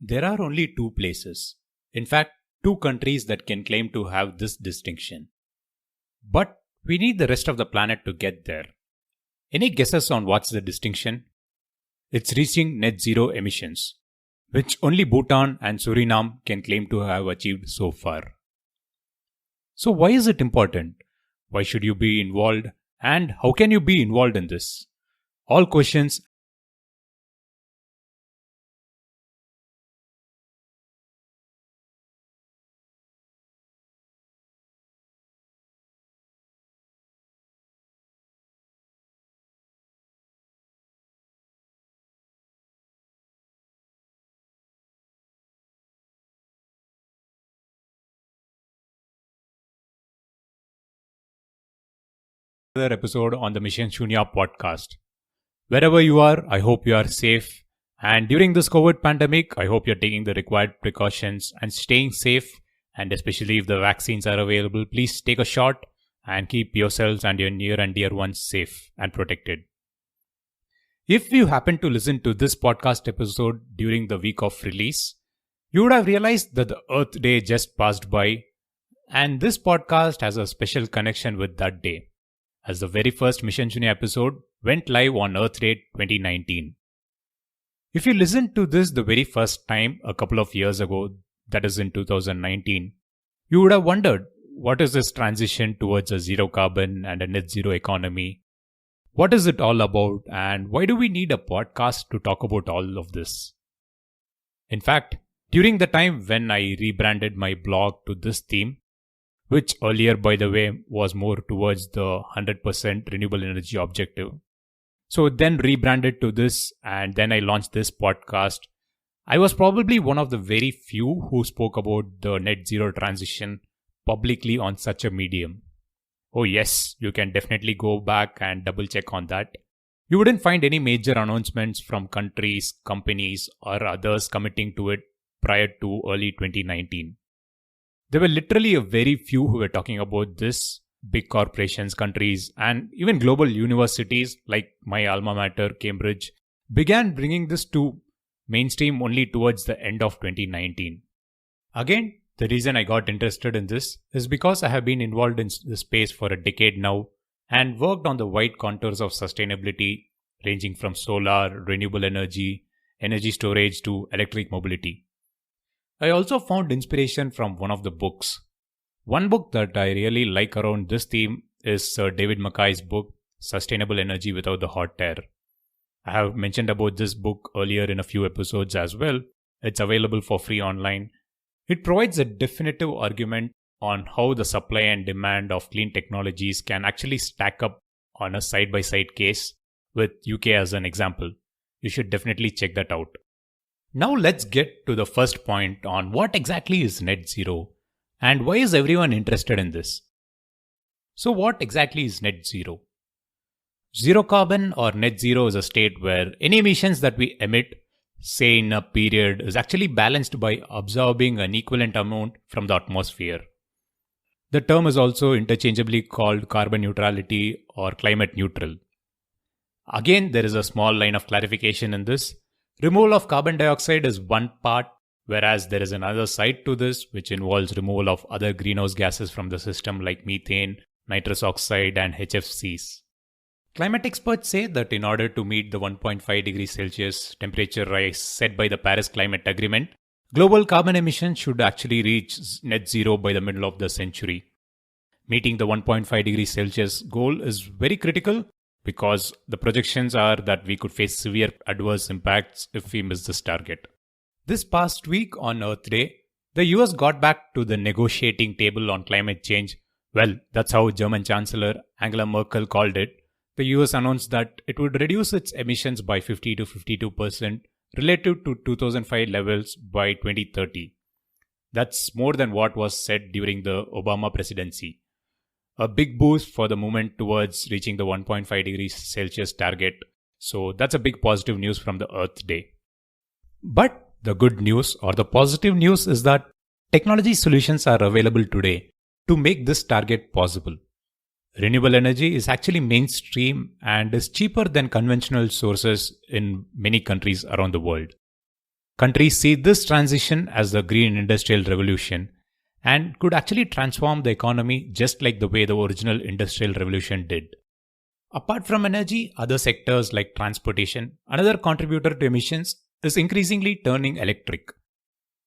There are only two places, in fact, two countries that can claim to have this distinction. But we need the rest of the planet to get there. Any guesses on what's the distinction? It's reaching net zero emissions, which only Bhutan and Suriname can claim to have achieved so far. So, why is it important? Why should you be involved? And how can you be involved in this? All questions. Another episode on the Mission Shunya podcast. Wherever you are, I hope you are safe. And during this COVID pandemic, I hope you're taking the required precautions and staying safe. And especially if the vaccines are available, please take a shot and keep yourselves and your near and dear ones safe and protected. If you happen to listen to this podcast episode during the week of release, you would have realized that the Earth Day just passed by, and this podcast has a special connection with that day, as the very first Mission Shunya episode went live on Earth Day 2019. If you listened to this the very first time a couple of years ago, that is in 2019, you would have wondered, what is this transition towards a zero carbon and a net zero economy? What is it all about, and why do we need a podcast to talk about all of this? In fact, during the time when I rebranded my blog to this theme, which earlier, by the way, was more towards the 100% renewable energy objective. So then rebranded to this, and then I launched this podcast. I was probably one of the very few who spoke about the net zero transition publicly on such a medium. Oh yes, you can definitely go back and double check on that. You wouldn't find any major announcements from countries, companies, or others committing to it prior to early 2019. There were literally a very few who were talking about this. Big corporations, countries, and even global universities like my alma mater, Cambridge, began bringing this to mainstream only towards the end of 2019. Again, the reason I got interested in this is because I have been involved in this space for a decade now and worked on the wide contours of sustainability, ranging from solar, renewable energy, energy storage to electric mobility. I also found inspiration from one of the books. One book that I really like around this theme is Sir David Mackay's book, Sustainable Energy Without the Hot Air. I have mentioned about this book earlier in a few episodes as well. It's available for free online. It provides a definitive argument on how the supply and demand of clean technologies can actually stack up on a side-by-side case, with UK as an example. You should definitely check that out. Now let's get to the first point on what exactly is net zero and why is everyone interested in this. So what exactly is net zero? Zero carbon or net zero is a state where any emissions that we emit, say in a period, is actually balanced by absorbing an equivalent amount from the atmosphere. The term is also interchangeably called carbon neutrality or climate neutral. Again, there is a small line of clarification in this. Removal of carbon dioxide is one part, whereas there is another side to this which involves removal of other greenhouse gases from the system like methane, nitrous oxide and HFCs. Climate experts say that in order to meet the 1.5 degrees Celsius temperature rise set by the Paris Climate Agreement, global carbon emissions should actually reach net zero by the middle of the century. Meeting the 1.5 degrees Celsius goal is very critical because the projections are that we could face severe adverse impacts if we miss this target. This past week on Earth Day, the US got back to the negotiating table on climate change. Well, that's how German Chancellor Angela Merkel called it. The US announced that it would reduce its emissions by 50 to 52% relative to 2005 levels by 2030. That's more than what was said during the Obama presidency. A big boost for the movement towards reaching the 1.5 degrees Celsius target. So that's a big positive news from the Earth Day. But the good news or the positive news is that technology solutions are available today to make this target possible. Renewable energy is actually mainstream and is cheaper than conventional sources in many countries around the world. Countries see this transition as the green industrial revolution and could actually transform the economy just like the way the original industrial revolution did. Apart from energy, other sectors like transportation, another contributor to emissions, is increasingly turning electric.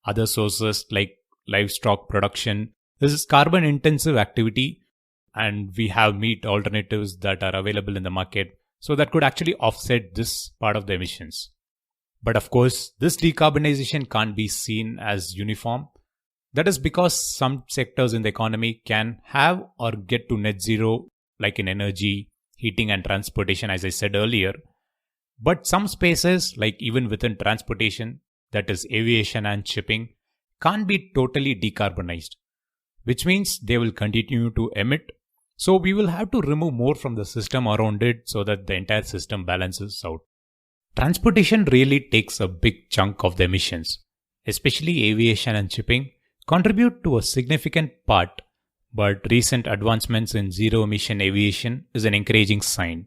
Other sources like livestock production, this is carbon intensive activity, and we have meat alternatives that are available in the market, so that could actually offset this part of the emissions. But of course, this decarbonization can't be seen as uniform. That is because some sectors in the economy can have or get to net zero, like in energy, heating, and transportation, as I said earlier. But some spaces, like even within transportation, that is aviation and shipping, can't be totally decarbonized, which means they will continue to emit. So we will have to remove more from the system around it so that the entire system balances out. Transportation really takes a big chunk of the emissions, especially aviation and shipping contribute to a significant part, but recent advancements in zero emission aviation is an encouraging sign.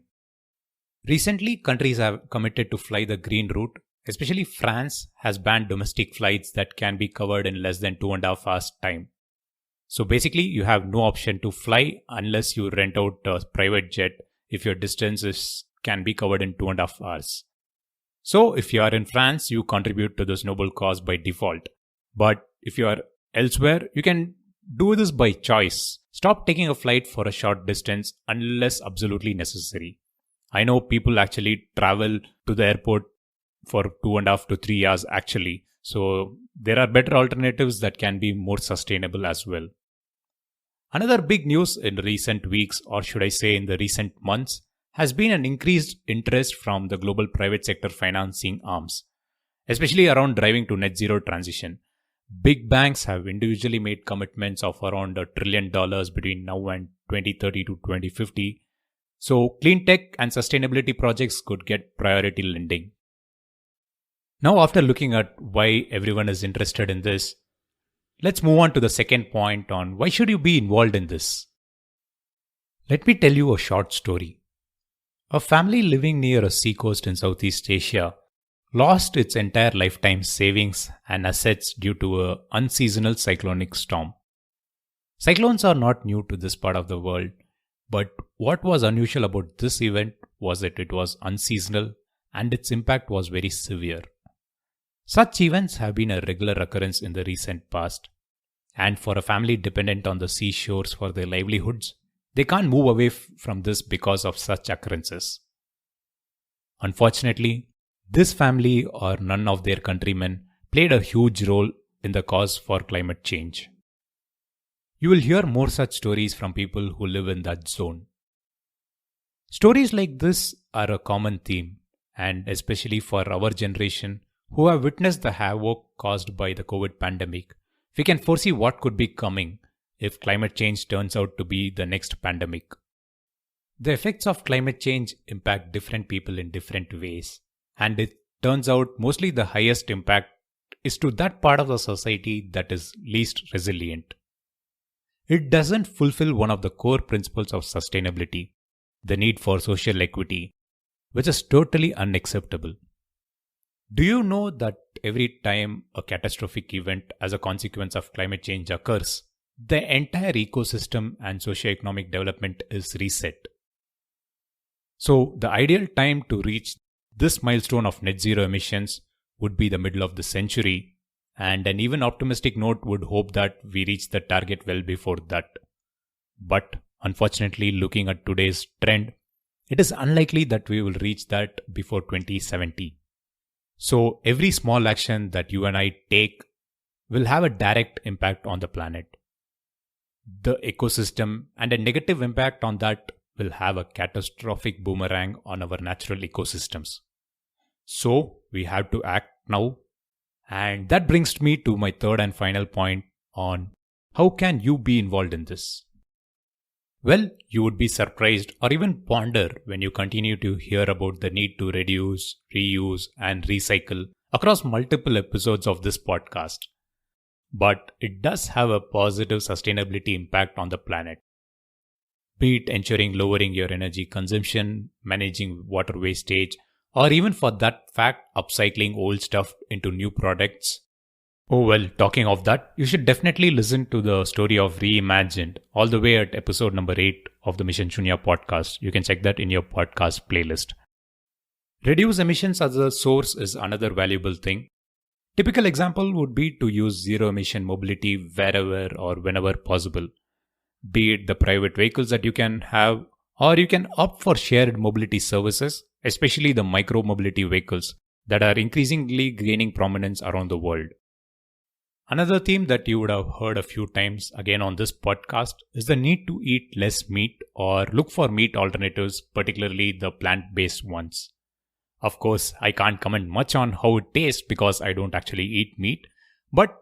Recently, countries have committed to fly the green route, especially France has banned domestic flights that can be covered in less than 2.5 hours time. So basically, you have no option to fly unless you rent out a private jet if your distances can be covered in 2.5 hours. So if you are in France, you contribute to this noble cause by default. But if you are elsewhere, you can do this by choice. Stop taking a flight for a short distance unless absolutely necessary. I know people actually travel to the airport for 2.5 to 3 hours actually. So there are better alternatives that can be more sustainable as well. Another big news in recent weeks, or should I say in the recent months, has been an increased interest from the global private sector financing arms, especially around driving to net zero transition. Big banks have individually made commitments of around $1 trillion between now and 2030 to 2050. So clean tech and sustainability projects could get priority lending. Now, after looking at why everyone is interested in this, let's move on to the second point on why should you be involved in this. Let me tell you a short story. A family living near a seacoast in Southeast Asia lost its entire lifetime savings and assets due to an unseasonal cyclonic storm. Cyclones are not new to this part of the world, but what was unusual about this event was that it was unseasonal and its impact was very severe. Such events have been a regular occurrence in the recent past, and for a family dependent on the seashores for their livelihoods, they can't move away from this because of such occurrences. Unfortunately, this family or none of their countrymen played a huge role in the cause for climate change. You will hear more such stories from people who live in that zone. Stories like this are a common theme, and especially for our generation who have witnessed the havoc caused by the COVID pandemic, we can foresee what could be coming if climate change turns out to be the next pandemic. The effects of climate change impact different people in different ways, and it turns out mostly the highest impact is to that part of the society that is least resilient. It doesn't fulfill one of the core principles of sustainability, the need for social equity, which is totally unacceptable. Do you know that every time a catastrophic event as a consequence of climate change occurs, the entire ecosystem and socioeconomic development is reset? So, the ideal time to reach this milestone of net zero emissions would be the middle of the century, and an even optimistic note would hope that we reach the target well before that. But unfortunately, looking at today's trend, it is unlikely that we will reach that before 2070. So every small action that you and I take will have a direct impact on the planet, the ecosystem, and a negative impact on that will have a catastrophic boomerang on our natural ecosystems. So we have to act now. And that brings me to my third and final point on how can you be involved in this? Well, you would be surprised or even ponder when you continue to hear about the need to reduce, reuse, and recycle across multiple episodes of this podcast. But it does have a positive sustainability impact on the planet. Be it ensuring lowering your energy consumption, managing water wastage, or even for that fact, upcycling old stuff into new products. Oh, well, talking of that, you should definitely listen to the story of Reimagined all the way at episode number 8 of the Mission Shunya podcast. You can check that in your podcast playlist. Reduce emissions as a source is another valuable thing. Typical example would be to use zero emission mobility wherever or whenever possible. Be it the private vehicles that you can have, or you can opt for shared mobility services, especially the micro mobility vehicles that are increasingly gaining prominence around the world. Another theme that you would have heard a few times again on this podcast is the need to eat less meat or look for meat alternatives, particularly the plant-based ones. Of course, I can't comment much on how it tastes because I don't actually eat meat, but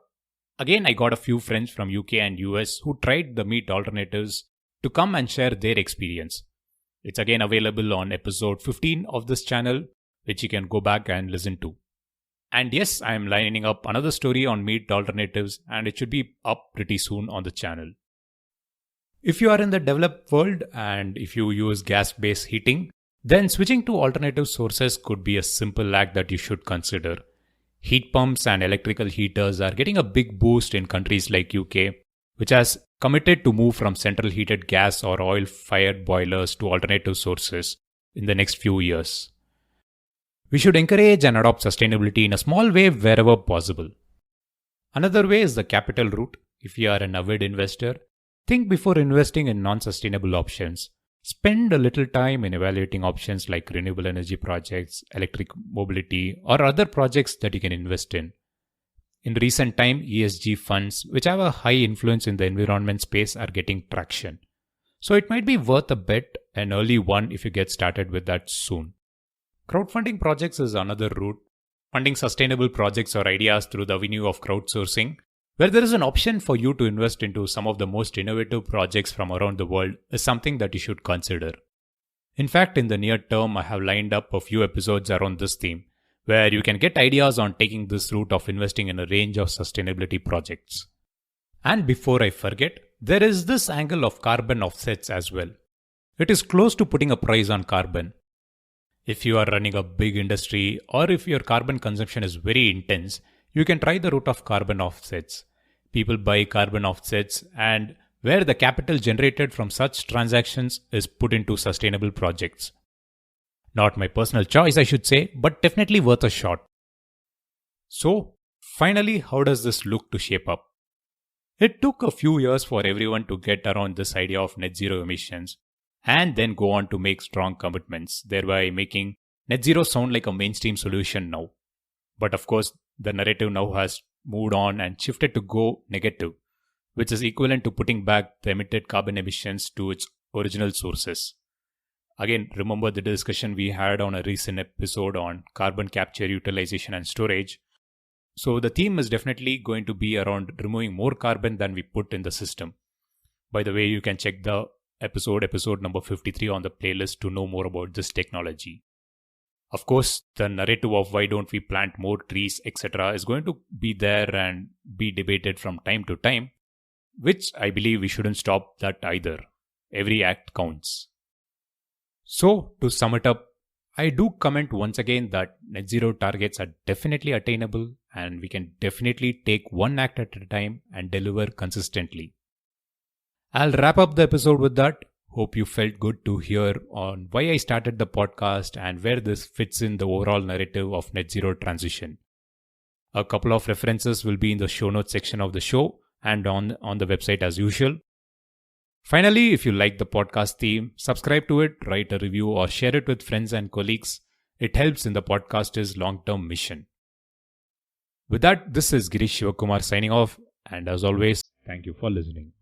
again, I got a few friends from UK and US who tried the meat alternatives to come and share their experience. It's again available on episode 15 of this channel, which you can go back and listen to. And yes, I am lining up another story on meat alternatives, and it should be up pretty soon on the channel. If you are in the developed world and if you use gas-based heating, then switching to alternative sources could be a simple act that you should consider. Heat pumps and electrical heaters are getting a big boost in countries like UK, which has committed to move from central heated gas or oil-fired boilers to alternative sources in the next few years. We should encourage and adopt sustainability in a small way wherever possible. Another way is the capital route. If you are an avid investor, think before investing in non-sustainable options. Spend a little time in evaluating options like renewable energy projects, electric mobility, or other projects that you can invest in. In recent time, ESG funds, which have a high influence in the environment space, are getting traction. So it might be worth a bet, an early one if you get started with that soon. Crowdfunding projects is another route. Funding sustainable projects or ideas through the avenue of crowdsourcing, where there is an option for you to invest into some of the most innovative projects from around the world, is something that you should consider. In fact, in the near term, I have lined up a few episodes around this theme, where you can get ideas on taking this route of investing in a range of sustainability projects. And before I forget, there is this angle of carbon offsets as well. It is close to putting a price on carbon. If you are running a big industry or if your carbon consumption is very intense, you can try the route of carbon offsets. People buy carbon offsets and where the capital generated from such transactions is put into sustainable projects. Not my personal choice, I should say, but definitely worth a shot. So, finally, how does this look to shape up? It took a few years for everyone to get around this idea of net zero emissions and then go on to make strong commitments, thereby making net zero sound like a mainstream solution now. But of course, the narrative now has moved on and shifted to go negative, which is equivalent to putting back the emitted carbon emissions to its original sources. Again, remember the discussion we had on a recent episode on carbon capture, utilization and storage. So the theme is definitely going to be around removing more carbon than we put in the system. By the way, you can check the episode number 53 on the playlist to know more about this technology. Of course, the narrative of why don't we plant more trees, etc. is going to be there and be debated from time to time, which I believe we shouldn't stop that either. Every act counts. So, to sum it up, I do comment once again that net zero targets are definitely attainable and we can definitely take one act at a time and deliver consistently. I'll wrap up the episode with that. Hope you felt good to hear on why I started the podcast and where this fits in the overall narrative of net zero transition. A couple of references will be in the show notes section of the show and on the website as usual. Finally, if you like the podcast theme, subscribe to it, write a review or share it with friends and colleagues. It helps in the podcast's long-term mission. With that, this is Girish Shivakumar signing off, and as always, thank you for listening.